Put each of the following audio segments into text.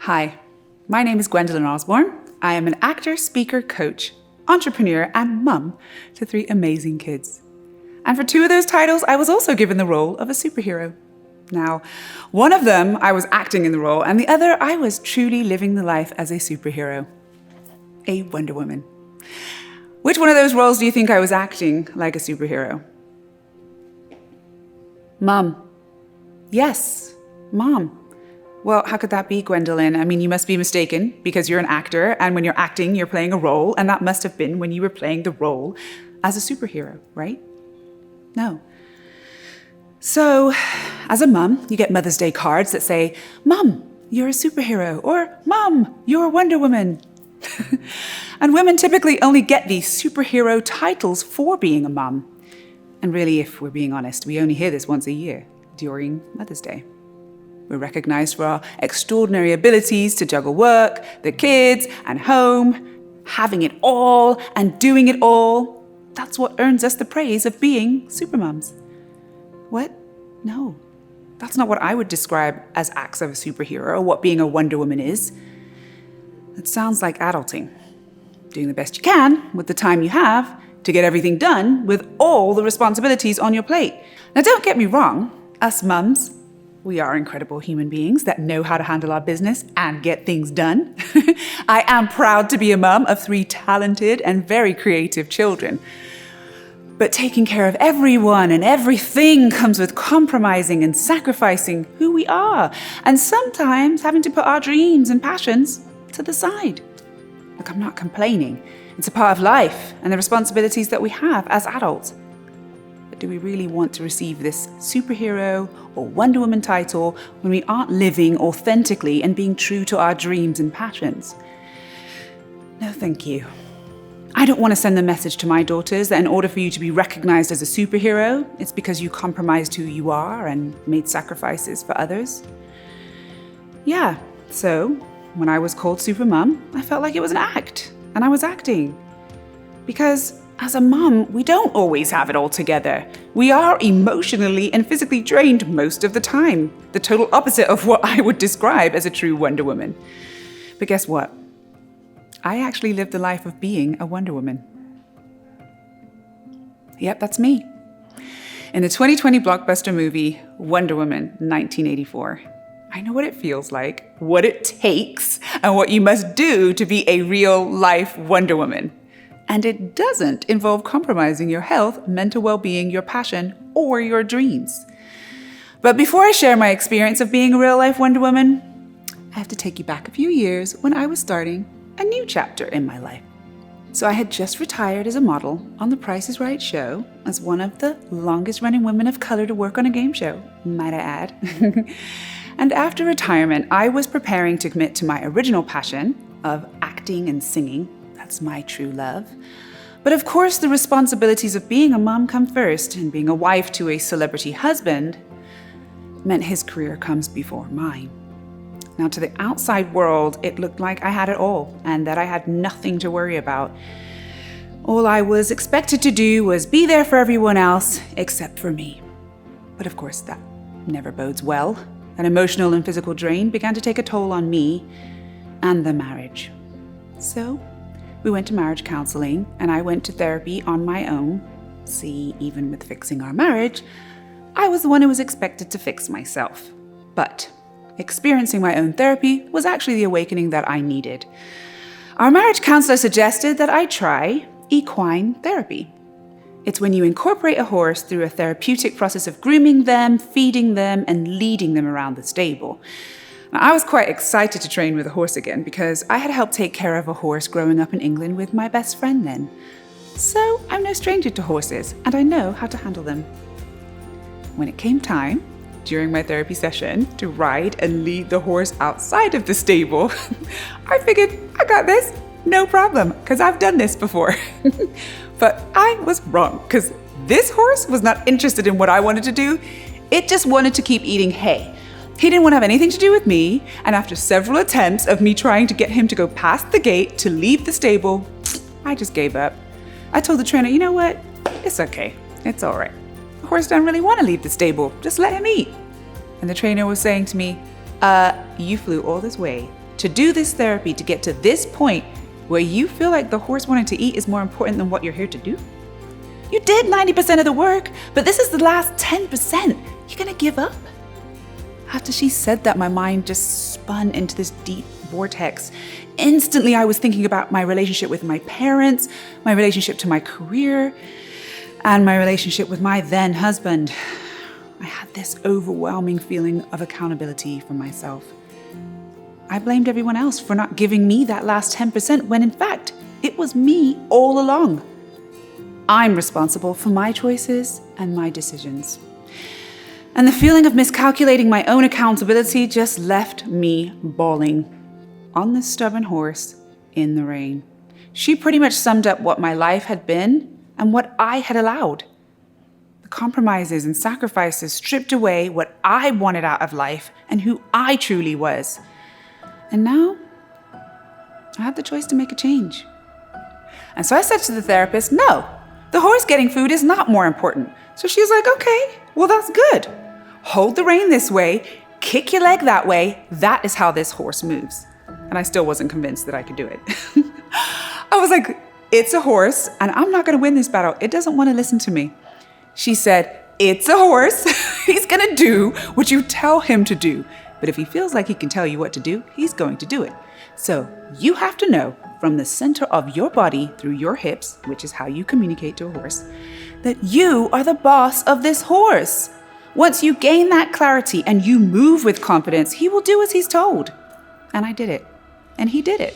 Hi, my name is Gwendolyn Osborne. I am an actor, speaker, coach, entrepreneur, and mum to 3 amazing kids. And for 2 of those titles, I was also given the role of a superhero. Now, one of them, I was acting in the role, and the other, I was truly living the life as a superhero. A Wonder Woman. Which one of those roles do you think I was acting like a superhero? Mom. Yes, Mom. Well, how could that be, Gwendolyn? I mean, you must be mistaken because you're an actor, and when you're acting, you're playing a role, and that must have been when you were playing the role as a superhero, right? No. So, as a mum, you get Mother's Day cards that say, "Mum, you're a superhero," or "Mum, you're a Wonder Woman." And women typically only get these superhero titles for being a mum. And really, if we're being honest, we only hear this once a year, during Mother's Day. We're recognized for our extraordinary abilities to juggle work, the kids, and home, having it all and doing it all. That's what earns us the praise of being supermoms. What? No, that's not what I would describe as acts of a superhero or what being a Wonder Woman is. It sounds like adulting, doing the best you can with the time you have to get everything done with all the responsibilities on your plate. Now, don't get me wrong, us mums, we are incredible human beings that know how to handle our business and get things done. I am proud to be a mum of 3 talented and very creative children. But taking care of everyone and everything comes with compromising and sacrificing who we are, and sometimes having to put our dreams and passions to the side. Look, I'm not complaining. It's a part of life and the responsibilities that we have as adults. But do we really want to receive this superhero or Wonder Woman title when we aren't living authentically and being true to our dreams and passions? No, thank you. I don't want to send the message to my daughters that in order for you to be recognized as a superhero, it's because you compromised who you are and made sacrifices for others. Yeah, so when I was called Supermom, I felt like it was an act, and I was acting. Because as a mum, we don't always have it all together. We are emotionally and physically drained most of the time, the total opposite of what I would describe as a true Wonder Woman. But guess what? I actually lived the life of being a Wonder Woman. Yep, that's me. In the 2020 blockbuster movie, Wonder Woman, 1984. I know what it feels like, what it takes, and what you must do to be a real-life Wonder Woman. And it doesn't involve compromising your health, mental well-being, your passion, or your dreams. But before I share my experience of being a real-life Wonder Woman, I have to take you back a few years when I was starting a new chapter in my life. So I had just retired as a model on The Price is Right show as one of the longest-running women of color to work on a game show, might I add. And after retirement, I was preparing to commit to my original passion of acting and singing. That's my true love. But of course, the responsibilities of being a mom come first, and being a wife to a celebrity husband meant his career comes before mine. Now, to the outside world, it looked like I had it all and that I had nothing to worry about. All I was expected to do was be there for everyone else except for me. But of course, that never bodes well. An emotional and physical drain began to take a toll on me and the marriage. So we went to marriage counseling, and I went to therapy on my own. See, even with fixing our marriage, I was the one who was expected to fix myself. But experiencing my own therapy was actually the awakening that I needed. Our marriage counselor suggested that I try equine therapy. It's when you incorporate a horse through a therapeutic process of grooming them, feeding them, and leading them around the stable. Now, I was quite excited to train with a horse again because I had helped take care of a horse growing up in England with my best friend then. So I'm no stranger to horses, and I know how to handle them. When it came time, during my therapy session, to ride and lead the horse outside of the stable, I figured, I got this, no problem, because I've done this before. But I was wrong, because this horse was not interested in what I wanted to do. It just wanted to keep eating hay. He didn't want to have anything to do with me, and after several attempts of me trying to get him to go past the gate to leave the stable, I just gave up. I told the trainer, you know what? It's okay. It's all right. The horse doesn't really want to leave the stable. Just let him eat. And the trainer was saying to me, you flew all this way to do this therapy to get to this point where you feel like the horse wanting to eat is more important than what you're here to do? You did 90% of the work, but this is the last 10%. You're gonna give up? After she said that, my mind just spun into this deep vortex. Instantly, I was thinking about my relationship with my parents, my relationship to my career, and my relationship with my then husband. I had this overwhelming feeling of accountability for myself. I blamed everyone else for not giving me that last 10% when in fact, it was me all along. I'm responsible for my choices and my decisions. And the feeling of miscalculating my own accountability just left me bawling on this stubborn horse in the rain. She pretty much summed up what my life had been and what I had allowed. The compromises and sacrifices stripped away what I wanted out of life and who I truly was. And now, I have the choice to make a change. And so I said to the therapist, no, the horse getting food is not more important. So she's like, okay, well, that's good. Hold the rein this way, kick your leg that way. That is how this horse moves. And I still wasn't convinced that I could do it. I was like, it's a horse and I'm not gonna win this battle. It doesn't wanna listen to me. She said, it's a horse. He's gonna do what you tell him to do. But if he feels like he can tell you what to do, he's going to do it. So you have to know from the center of your body through your hips, which is how you communicate to a horse, that you are the boss of this horse. Once you gain that clarity and you move with confidence, he will do as he's told. And I did it. And he did it.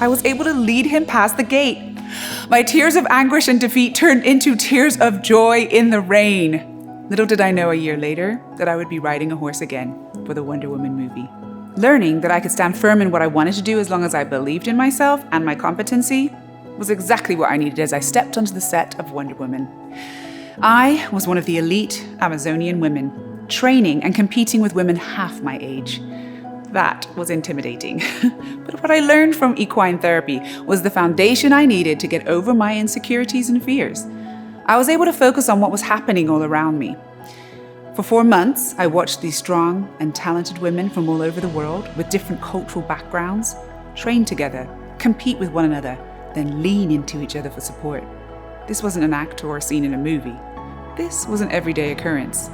I was able to lead him past the gate. My tears of anguish and defeat turned into tears of joy in the rain. Little did I know a year later that I would be riding a horse again for the Wonder Woman movie. Learning that I could stand firm in what I wanted to do as long as I believed in myself and my competency was exactly what I needed as I stepped onto the set of Wonder Woman. I was one of the elite Amazonian women, training and competing with women half my age. That was intimidating. But what I learned from equine therapy was the foundation I needed to get over my insecurities and fears. I was able to focus on what was happening all around me. For 4 months, I watched these strong and talented women from all over the world with different cultural backgrounds train together, compete with one another, then lean into each other for support. This wasn't an act or a scene in a movie. This was an everyday occurrence.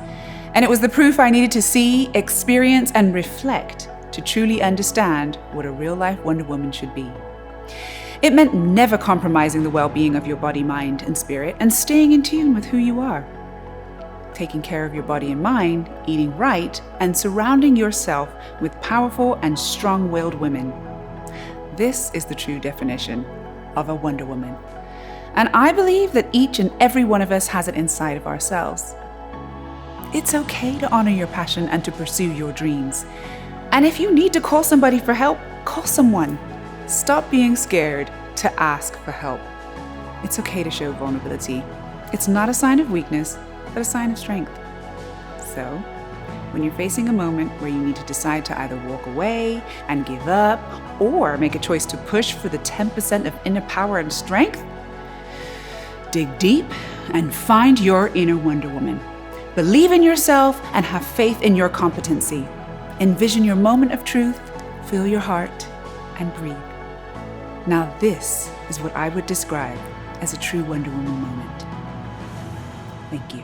And it was the proof I needed to see, experience, and reflect to truly understand what a real-life Wonder Woman should be. It meant never compromising the well-being of your body, mind, and spirit, and staying in tune with who you are. Taking care of your body and mind, eating right, and surrounding yourself with powerful and strong-willed women. This is the true definition of a Wonder Woman. And I believe that each and every one of us has it inside of ourselves. It's okay to honor your passion and to pursue your dreams. And if you need to call somebody for help, call someone. Stop being scared to ask for help. It's okay to show vulnerability. It's not a sign of weakness, but a sign of strength. So, when you're facing a moment where you need to decide to either walk away and give up, or make a choice to push for the 10% of inner power and strength, dig deep and find your inner Wonder Woman. Believe in yourself and have faith in your competency. Envision your moment of truth, feel your heart, and breathe. Now this is what I would describe as a true Wonder Woman moment. Thank you.